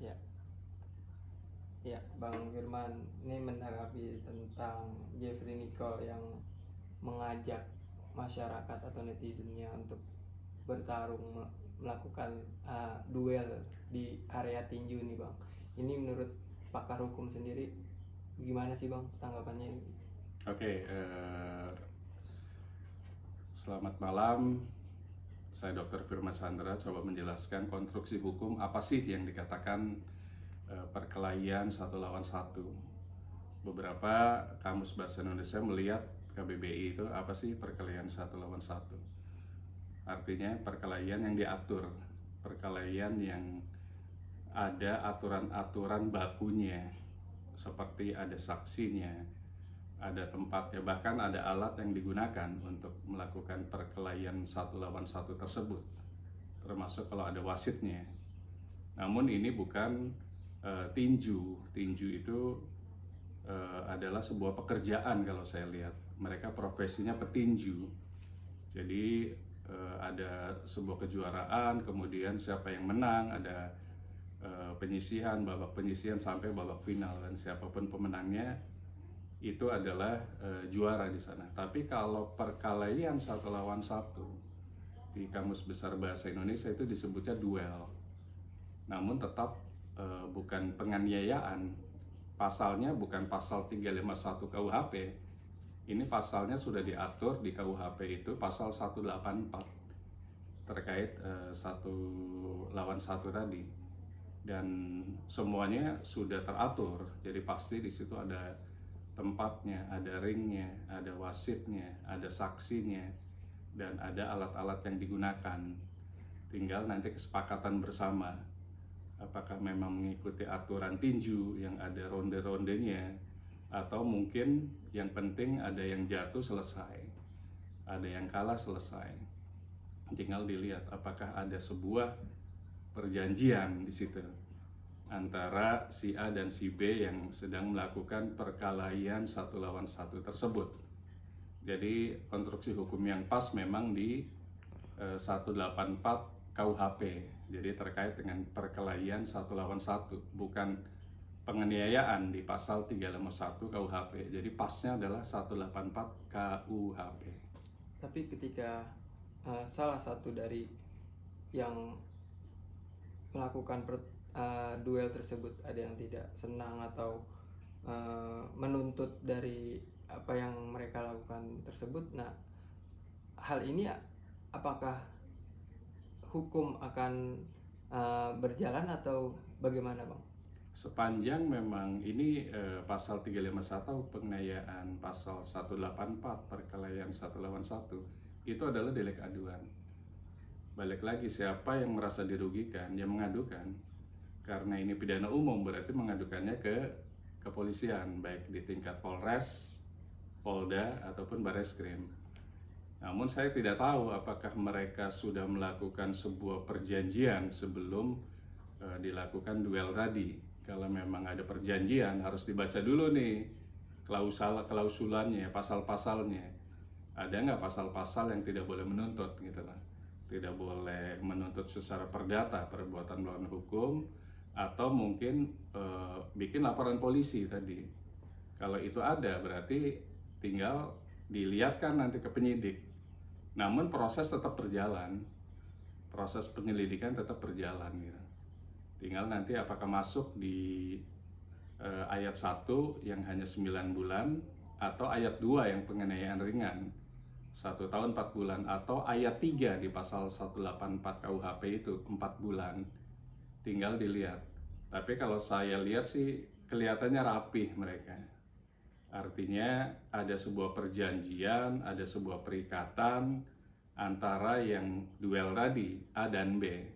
Ya, ya, Bang Firman, ini menanggapi tentang Jeffrey Nicole yang mengajak masyarakat atau netizennya untuk bertarung melakukan duel di area tinju nih, Bang. Ini menurut pakar hukum sendiri gimana sih, Bang, tanggapannya ini? Oke, selamat malam. Saya Dr. Firman Chandra coba menjelaskan konstruksi hukum apa sih yang dikatakan perkelahian satu lawan satu. Beberapa kamus bahasa Indonesia melihat KBBI itu apa sih perkelahian satu lawan satu. Artinya perkelahian yang diatur, perkelahian yang ada aturan-aturan bakunya, seperti ada saksinya, ada tempatnya, bahkan ada alat yang digunakan untuk melakukan perkelahian satu lawan satu tersebut, termasuk kalau ada wasitnya. Namun ini bukan tinju. Tinju itu adalah sebuah pekerjaan kalau saya lihat. Mereka profesinya petinju. Jadi ada sebuah kejuaraan, kemudian siapa yang menang, ada penyisihan, babak penyisihan sampai babak final, dan siapapun pemenangnya itu adalah juara di sana. Tapi kalau perkelahian satu lawan satu di Kamus Besar Bahasa Indonesia itu disebutnya duel. Namun tetap bukan penganiayaan. Pasalnya bukan pasal 351 KUHP. Ini pasalnya sudah diatur di KUHP itu pasal 184 terkait satu lawan satu tadi. Dan semuanya sudah teratur. Jadi pasti di situ ada tempatnya, ada ringnya, ada wasitnya, ada saksinya, dan ada alat-alat yang digunakan. Tinggal nanti kesepakatan bersama, apakah memang mengikuti aturan tinju yang ada ronde-rondenya, atau mungkin yang penting ada yang jatuh selesai, ada yang kalah selesai. Tinggal dilihat apakah ada sebuah perjanjian di situ antara si A dan si B yang sedang melakukan perkelahian satu lawan satu tersebut. Jadi konstruksi hukum yang pas memang di 184 KUHP. Jadi terkait dengan perkelahian satu lawan satu, bukan penganiayaan di pasal 351 KUHP. Jadi pasnya adalah 184 KUHP. Tapi ketika salah satu dari yang melakukan duel tersebut ada yang tidak senang atau menuntut dari apa yang mereka lakukan tersebut, nah hal ini apakah hukum akan berjalan atau bagaimana, Bang? Sepanjang memang ini pasal 351 penganiayaan, pasal 184 perkelahian satu lawan satu, itu adalah delik aduan. Balik lagi, siapa yang merasa dirugikan, yang mengadukan. Karena ini pidana umum, berarti mengadukannya ke kepolisian, baik di tingkat Polres, Polda, ataupun Bareskrim. Namun saya tidak tahu apakah mereka sudah melakukan sebuah perjanjian sebelum dilakukan duel tadi. Kalau memang ada perjanjian, harus dibaca dulu nih klausulannya, pasal-pasalnya. Ada nggak pasal-pasal yang tidak boleh menuntut gitu lah. Tidak boleh menuntut secara perdata perbuatan melawan hukum, atau mungkin bikin laporan polisi tadi. Kalau itu ada, berarti tinggal dilihatkan nanti ke penyidik. Namun proses tetap berjalan, proses penyelidikan tetap berjalan gitu. Tinggal nanti apakah masuk di ayat 1 yang hanya 9 bulan, atau ayat 2 yang penganiayaan ringan 1 tahun 4 bulan, atau ayat 3 di pasal 184 KUHP itu 4 bulan. Tinggal dilihat. Tapi kalau saya lihat sih kelihatannya rapih mereka. Artinya ada sebuah perjanjian, ada sebuah perikatan antara yang duel tadi, A dan B.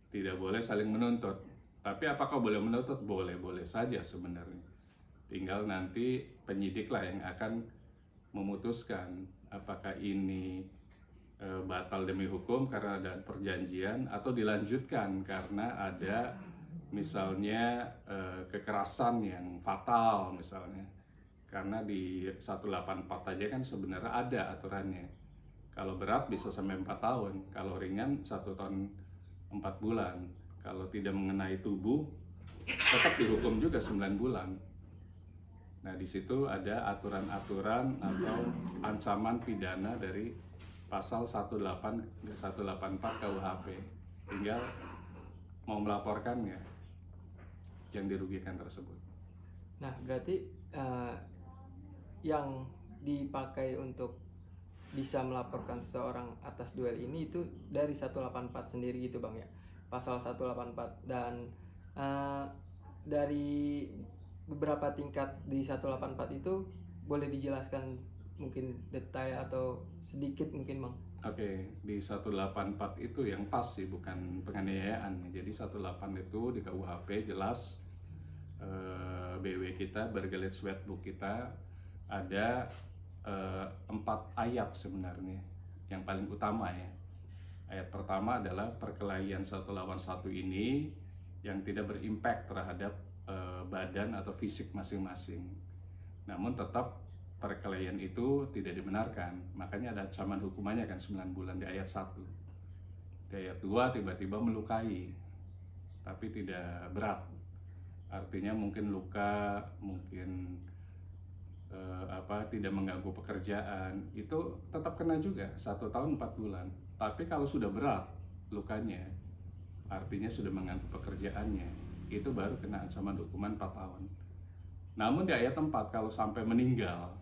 Tidak boleh saling menuntut. Tapi apakah boleh menuntut? Boleh-boleh saja sebenarnya. Tinggal nanti penyidiklah yang akan memutuskan apakah ini batal demi hukum karena ada perjanjian, atau dilanjutkan karena ada misalnya kekerasan yang fatal misalnya. Karena di 184 aja kan sebenarnya ada aturannya. Kalau berat bisa sampai 4 tahun, kalau ringan 1 tahun 4 bulan. Kalau tidak mengenai tubuh tetap dihukum juga 9 bulan. Nah, di situ ada aturan-aturan atau ancaman pidana dari pasal 184 KUHP. Tinggal mau melaporkan nggak yang dirugikan tersebut. Nah, berarti yang dipakai untuk bisa melaporkan seorang atas duel ini itu dari 184 sendiri gitu Bang ya, pasal 184. Dan dari beberapa tingkat di 184 itu boleh dijelaskan mungkin detail atau sedikit mungkin Bang? Oke, di 184 itu yang pas sih, bukan penganiayaan. Jadi 184 itu di KUHP jelas, BW kita, Burgerlich Wetboek kita ada 4 ayat sebenarnya yang paling utama ya. Ayat pertama adalah perkelahian 1 lawan 1 ini yang tidak berimpact terhadap badan atau fisik masing-masing. Namun tetap perkelahian itu tidak dibenarkan. Makanya ada ancaman hukumannya kan 9 bulan di ayat 1. Di ayat 2 tiba-tiba melukai tapi tidak berat. Artinya mungkin luka, mungkin tidak mengganggu pekerjaan, itu tetap kena juga 1 tahun 4 bulan. Tapi kalau sudah berat lukanya, artinya sudah mengganggu pekerjaannya, itu baru kena ancaman hukuman 4 tahun. Namun di ayat 4 kalau sampai meninggal,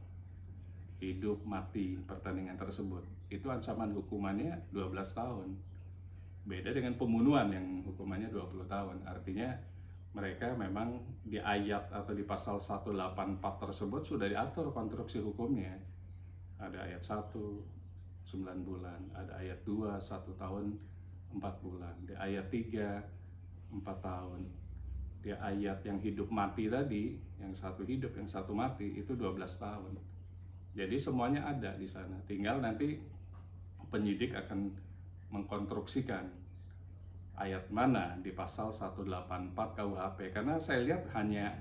hidup mati pertandingan tersebut, itu ancaman hukumannya 12 tahun. Beda dengan pembunuhan yang hukumannya 20 tahun. Artinya mereka memang di ayat atau di pasal 184 tersebut sudah diatur konstruksi hukumnya. Ada ayat 1 9 bulan, ada ayat 2 1 tahun 4 bulan, di ayat 3 4 tahun. Di ayat yang hidup mati tadi, yang satu hidup, yang satu mati, itu 12 tahun. Jadi semuanya ada di sana. Tinggal nanti penyidik akan mengkonstruksikan ayat mana di pasal 184 KUHP. Karena saya lihat hanya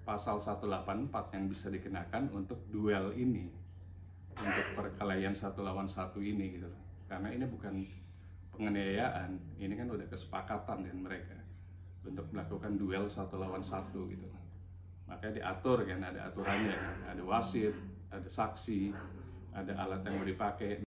pasal 184 yang bisa dikenakan untuk duel ini, untuk perkelahian 1 lawan 1 ini gitu. Karena ini bukan penganiayaan, ini kan udah kesepakatan dengan mereka untuk melakukan duel 1 lawan 1 gitu. Makanya diatur kan, ada aturannya kan, ada wasit, ada saksi, ada alat yang mau dipakai.